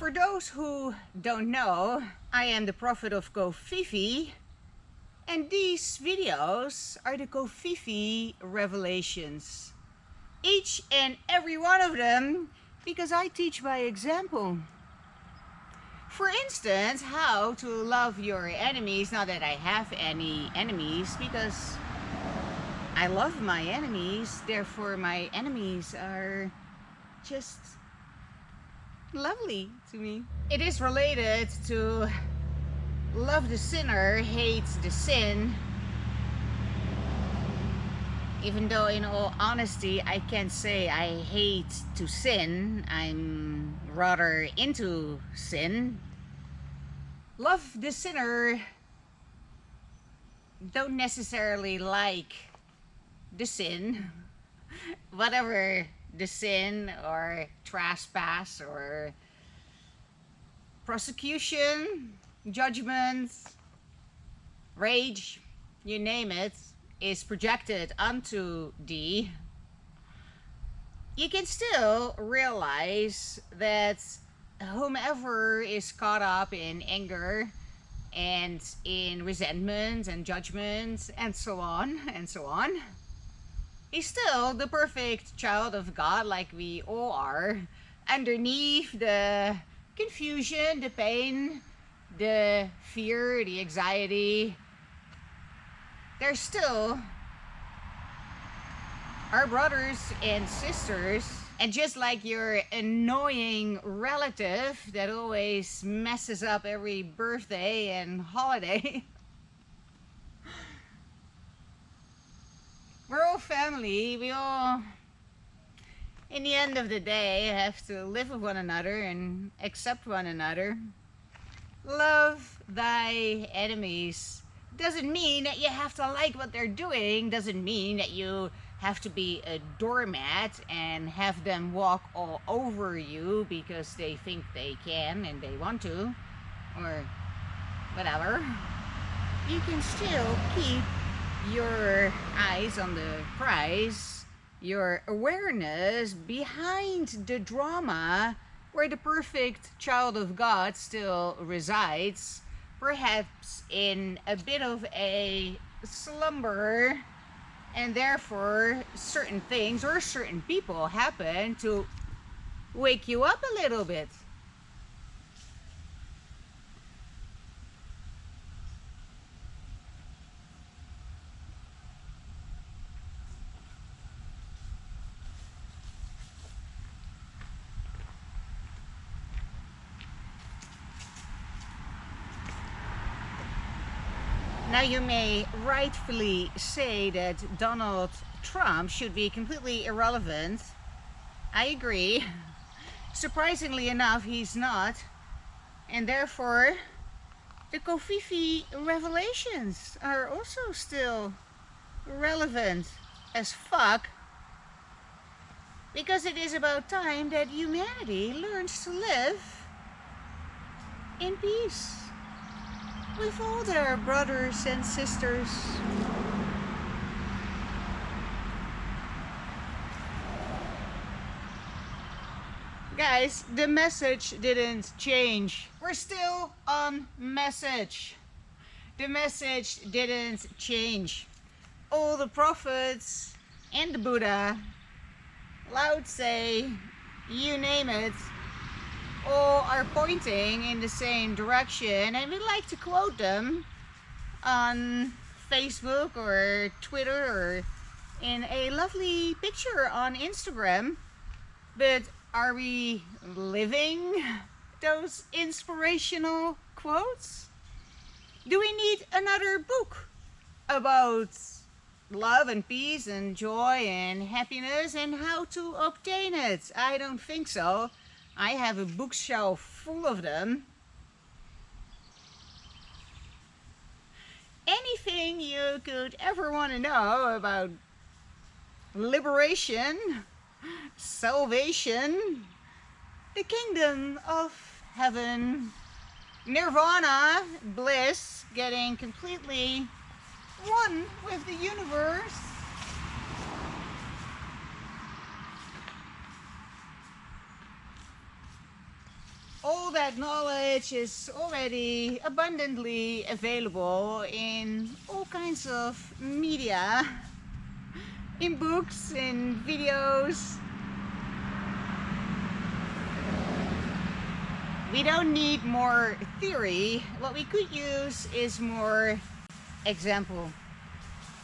For those who don't know, I am the prophet of Kofifi, and these videos are the Kofifi revelations. Each and every one of them, because I teach by example. For instance, how to love your enemies. Not that I have any enemies, because I love my enemies, therefore my enemies are just lovely to me. It is related to love the sinner, hate the sin. Even though in all honesty I can't say I hate to sin, I'm rather into sin. Love the sinner, don't necessarily like the sin, whatever the sin or trespass or prosecution, judgment, rage, you name it, is projected onto thee, you can still realize that whomever is caught up in anger and in resentment and judgment and so on, he's still the perfect child of God, like we all are. Underneath the confusion, the pain, the fear, the anxiety, there's still our brothers and sisters. And just like your annoying relative that always messes up every birthday and holiday, we're all family. We all, in the end of the day, have to live with one another and accept one another. Love thy enemies. Doesn't mean that you have to like what they're doing. Doesn't mean that you have to be a doormat and have them walk all over you because they think they can and they want to, or whatever. You can still keep your eyes on the prize, your awareness behind the drama where the perfect child of God still resides, perhaps in a bit of a slumber, and therefore certain things or certain people happen to wake you up a little bit. Now you may rightfully say that Donald Trump should be completely irrelevant. I agree. Surprisingly enough, he's not. And therefore, the Kofifi revelations are also still relevant as fuck. Because it is about time that humanity learns to live in peace with all their brothers and sisters. Guys, the message didn't change. We're still on message. The message didn't change. All the prophets and the Buddha, Lao Tse, you name it, all are pointing in the same direction, and we like to quote them on Facebook or Twitter or in a lovely picture on Instagram. But are we living those inspirational quotes? Do we need another book about love and peace and joy and happiness and how to obtain it? I don't think so. I have a bookshelf full of them. Anything you could ever want to know about liberation, salvation, the kingdom of heaven, nirvana, bliss, getting completely one with the universe, all that knowledge is already abundantly available in all kinds of media, in books, in videos. We don't need more theory. What we could use is more example,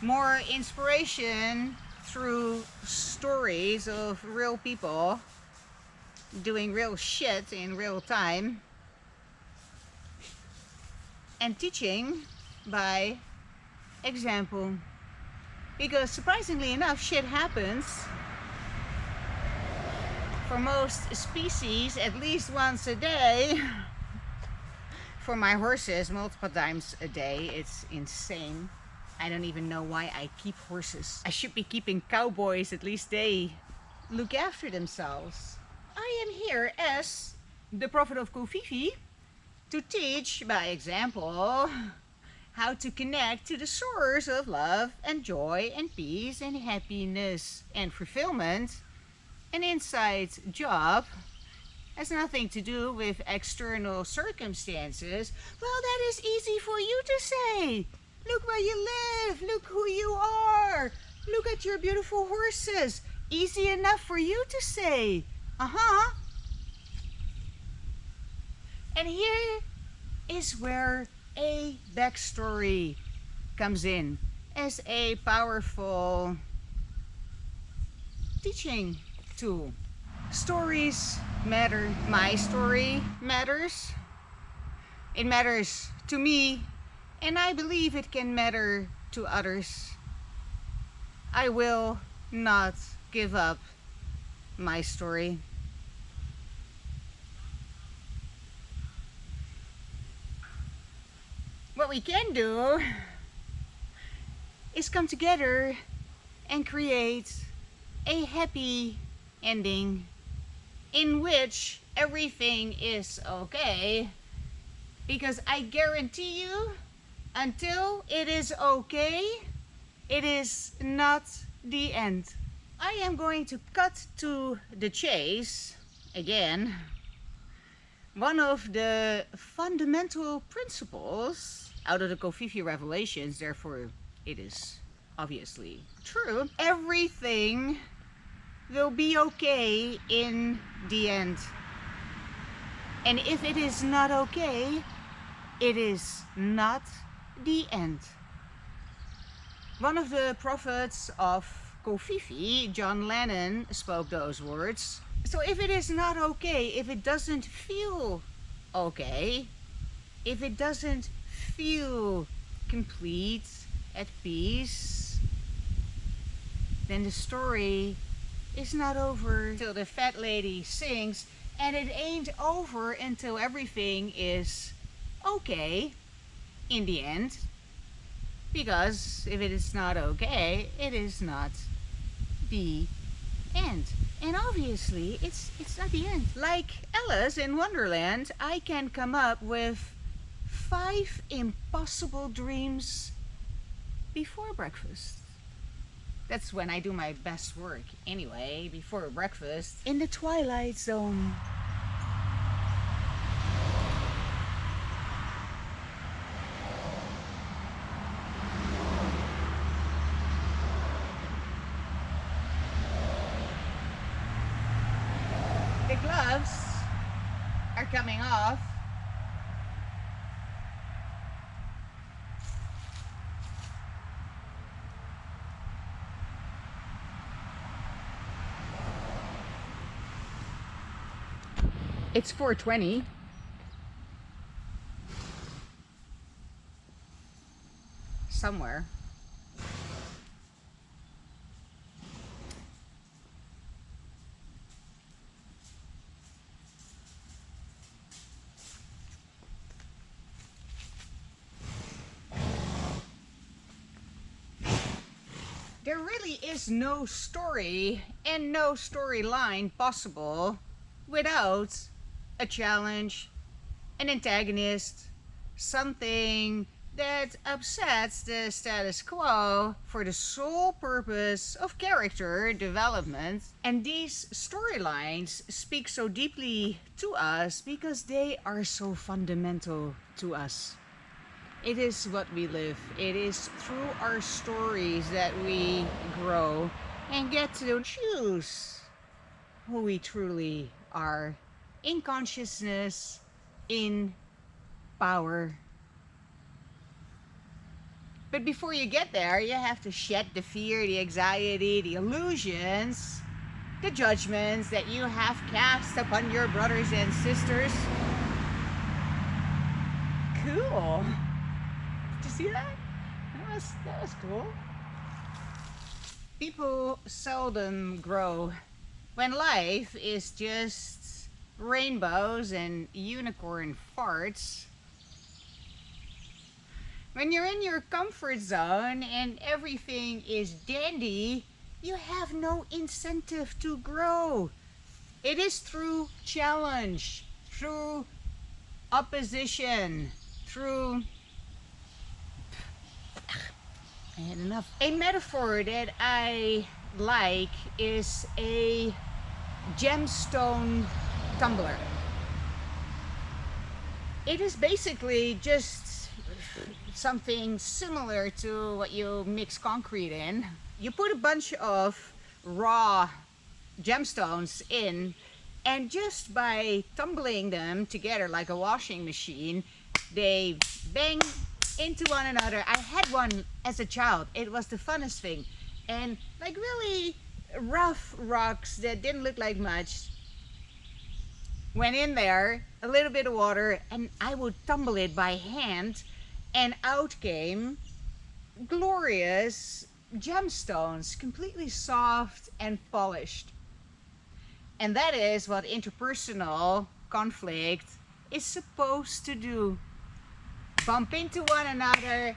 more inspiration through stories of real people doing real shit in real time, and teaching by example. Because surprisingly enough, shit happens for most species at least once a day. For my horses, multiple times a day. It's insane. I don't even know why I keep horses. I should be keeping cowboys, at least they look after themselves. I am here as the prophet of Kofifi to teach by example how to connect to the source of love and joy and peace and happiness and fulfillment. An inside job has nothing to do with external circumstances. Well, that is easy for you to say. Look where you live. Look who you are. Look at your beautiful horses. Easy enough for you to say. Uh-huh. And here is where a backstory comes in as a powerful teaching tool. Stories matter. My story matters. It matters to me, and I believe it can matter to others. I will not give up my story. What we can do is come together and create a happy ending in which everything is okay, because I guarantee you, until it is okay, it is not the end. I am going to cut to the chase again. One of the fundamental principles out of the Kofifi revelations, therefore it is obviously true, everything will be okay in the end. And if it is not okay, it is not the end. One of the prophets of Kofifi, John Lennon, spoke those words. So if it is not okay, if it doesn't feel okay, if it doesn't feel complete, at peace, then the story is not over till the fat lady sings, and it ain't over until everything is okay in the end. Because if it is not okay, it is not the end. And obviously it's not the end. Like Alice in Wonderland, I can come up with 5 impossible dreams before breakfast. That's when I do my best work anyway, before breakfast, in the twilight zone. The gloves are coming off. It's 4:20. Somewhere. There really is no story and no storyline possible without a challenge, an antagonist, something that upsets the status quo for the sole purpose of character development. And these storylines speak so deeply to us because they are so fundamental to us. It is what we live. It is through our stories that we grow and get to choose who we truly are in consciousness, in power. But before you get there, you have to shed the fear, the anxiety, the illusions, the judgments that you have cast upon your brothers and sisters. Cool. Did you see that? That was cool. People seldom grow when life is just rainbows and unicorn farts. When you're in your comfort zone and everything is dandy, you have no incentive to grow. It is through challenge, through opposition, through... I had enough. A metaphor that I like is a gemstone tumbler. It is basically just something similar to what you mix concrete in. You put a bunch of raw gemstones in, and just by tumbling them together like a washing machine, they bang into one another. I had one as a child. It was the funnest thing. And like really rough rocks that didn't look like much went in there, a little bit of water, and I would tumble it by hand, and out came glorious gemstones, completely soft and polished. And that is what interpersonal conflict is supposed to do. Bump into one another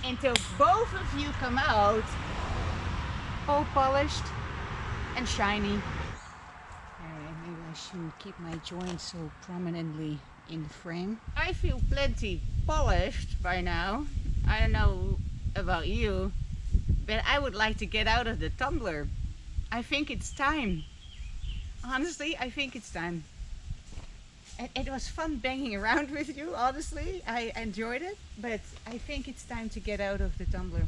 until both of you come out all polished and shiny. Anyway, maybe I shouldn't keep my joints so prominently in the frame. I feel plenty polished by now. I don't know about you, but I would like to get out of the tumbler. I think it's time. Honestly, I think it's time. It was fun banging around with you, honestly. I enjoyed it, but I think it's time to get out of the tumbler.